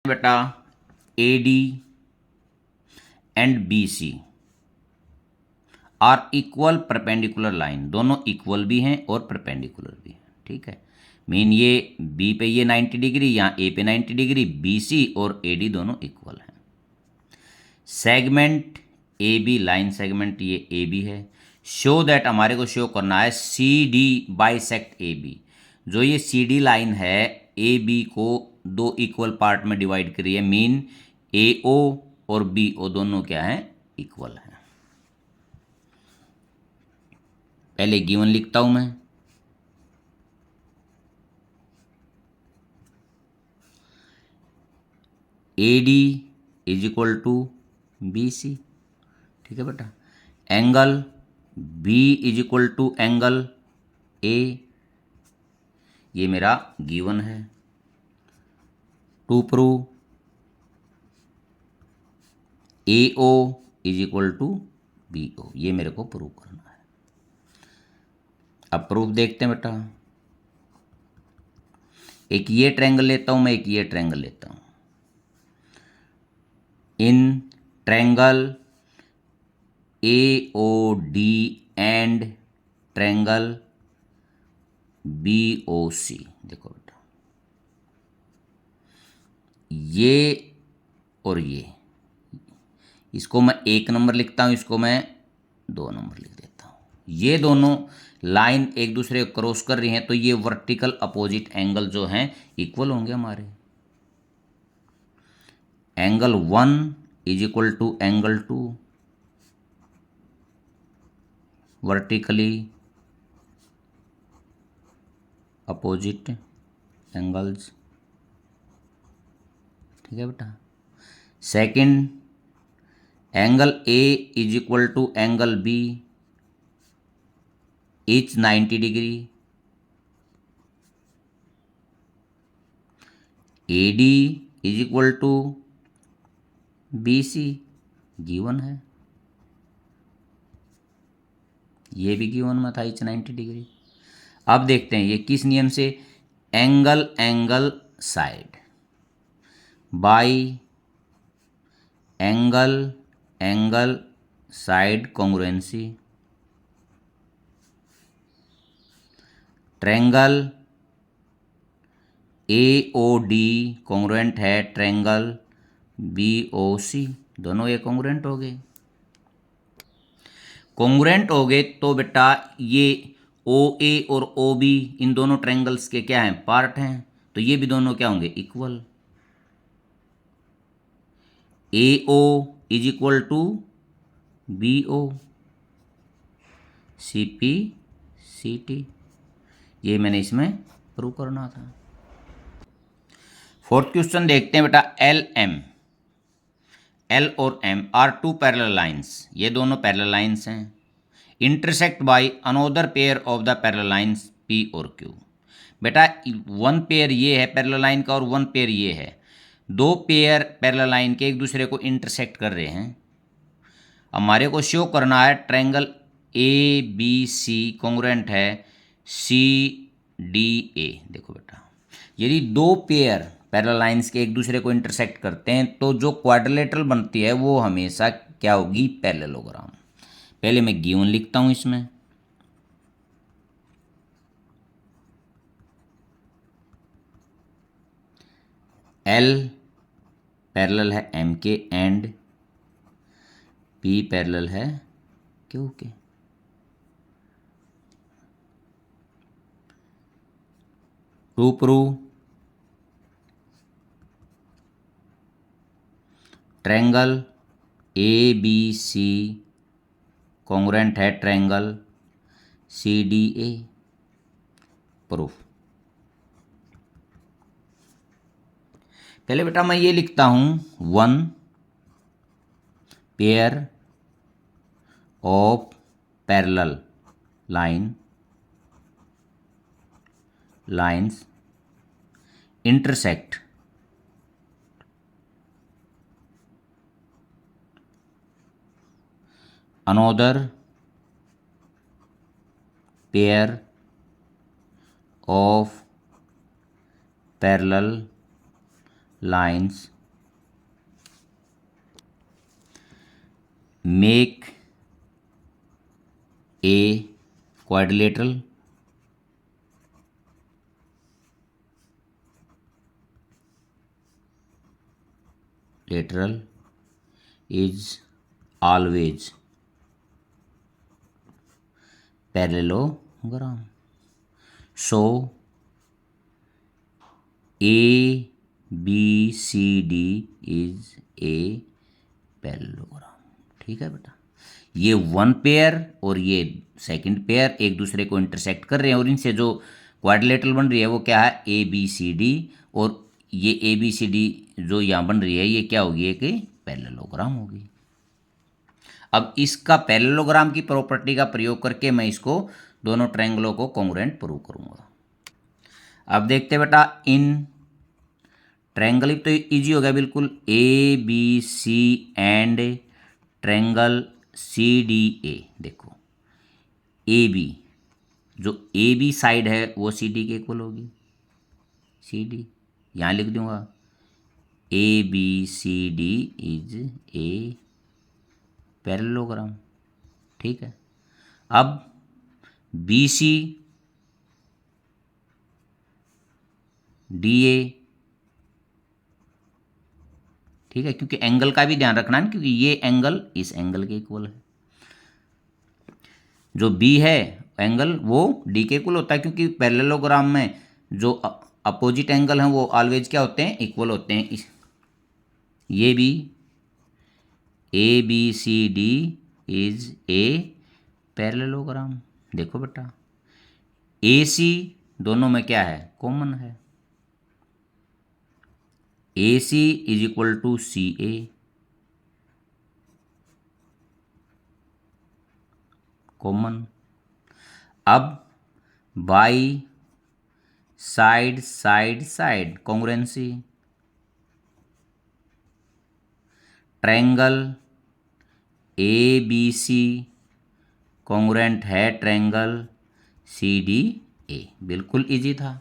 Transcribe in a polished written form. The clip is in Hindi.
बेटा A D and B C are equal perpendicular line, दोनों इक्वल भी हैं और परपेंडिकुलर भी हैं। ठीक है, मीन ये बी पे ये 90 डिग्री, यहाँ ए पे 90 डिग्री, बी सी और ए डी दोनों इक्वल हैं। Segment A B, line segment ये ए बी है। शो दैट, हमारे को शो करना है C D bisect A B, जो ये सी डी लाइन है ए बी को दो इक्वल पार्ट में डिवाइड करी है, मीन ए ओ और बी ओ दोनों क्या हैं, इक्वल हैं। पहले गिवन लिखता हूं मैं, A D is equal to B C. ठीक है बेटा, angle B is equal to angle A, ये मेरा गिवन है। To prove A O is equal to B O, ये मेरे को प्रूव करना है। अब प्रूफ देखते हैं बेटा, एक ये ट्रायंगल लेता हूं मैं, एक ये ट्रायंगल लेता हूं। In triangle A O D and triangle B O C, देखो बेटा ये और ये, इसको मैं 1 नंबर लिखता हूं, इसको मैं 2 नंबर लिख देता हूं। ये दोनों लाइन एक दूसरे को क्रॉस कर रही हैं, तो ये वर्टिकल अपोजिट एंगल जो हैं इक्वल होंगे हमारे। Angle 1 is equal to angle 2, vertically opposite angles. ठीक है बेटा, second angle A is equal to angle B, each 90 degree. A D is equal to B C, given है, ये भी गिवन में था, इच 90 डिग्री। अब देखते हैं ये किस नियम से, angle angle side by angle angle side congruency. Triangle A O D congruent है ट्रायंगल बी ओ सी, दोनों ये कॉन्ग्रुएंट हो गए। कॉन्ग्रुएंट हो गए तो बेटा ये ओ ए और ओ बी इन दोनों ट्रायंगल्स के क्या हैं, पार्ट हैं, तो ये भी दोनों क्या होंगे, equal. A O is equal to B O, C P C T, ये मैंने इसमें प्रूव करना था। फोर्थ क्वेश्चन देखते हैं बेटा, एल और M are two parallel lines, ये दोनों पैरेलल लाइंस हैं, intersect by another pair of the parallel lines P और क्यू। बेटा वन पेयर ये है पैरेलल लाइन का और वन पेयर ये है, दो पेयर पैरेलल लाइन के एक दूसरे को इंटरसेक्ट कर रहे हैं। हमारे को शो करना है triangle A B C congruent है सी डी ए। देखो बेटा, यदि दो पेयर पैरेलल लाइंस के एक दूसरे को इंटरसेक्ट करते हैं तो जो क्वाड्रिलेटरल बनती है वो हमेशा क्या होगी, पैरेललोग्राम। पहले मैं गिवन लिखता हूं इसमें, एल पैरेलल है M K and P parallel है Q K. To prove triangle A B C congruent है triangle C D A, proof. पहले बेटा मैं ये लिखता हूं, one pair of parallel lines intersect another pair of parallel lines make a quadrilateral, lateral is always parallelogram. So A B C D is a parallelogram. ठीक है बेटा, ये वन पेयर और ये सेकंड पेयर एक दूसरे को इंटरसेक्ट कर रहे हैं और इनसे जो क्वाड्रिलेटरल बन रही है वो क्या है, ए बी सी डी, और ये ए बी सी डी जो यहाँ बन रही है ये क्या होगी, एक पैरेललोग्राम होगी। अब इसका पैरेललोग्राम की प्रॉपर्टी का प्रयोग करके मैं इसको दोनों ट्रायंगलों को कॉन्ग्रुएंट प्रूव करूंगा। अब देखते बेटा, इन ट्रायंगल तो इजी हो गया बिल्कुल, A B C and triangle C D A. देखो ए बी, जो ए बी साइड है वो सी डी के इक्वल होगी, सी डी यहाँ लिख दूंगा, A B C D is a parallelogram. ठीक है, अब बी सी डी ए, ठीक है, क्योंकि एंगल का भी ध्यान रखना है, क्योंकि ये एंगल इस एंगल के इक्वल है, जो बी है एंगल वो डी के इक्वल होता है, क्योंकि पैरेललोग्राम में जो अपोजिट एंगल हैं वो ऑलवेज क्या होते हैं, इक्वल होते हैं। ये भी A B C D is a parallelogram. देखो बेटा, ए सी दोनों में क्या है, कॉमन है, A C is equal to C A, common. अब by side side side congruency, triangle A B C congruent है ट्रायंगल सी डी ए। बिल्कुल इजी था।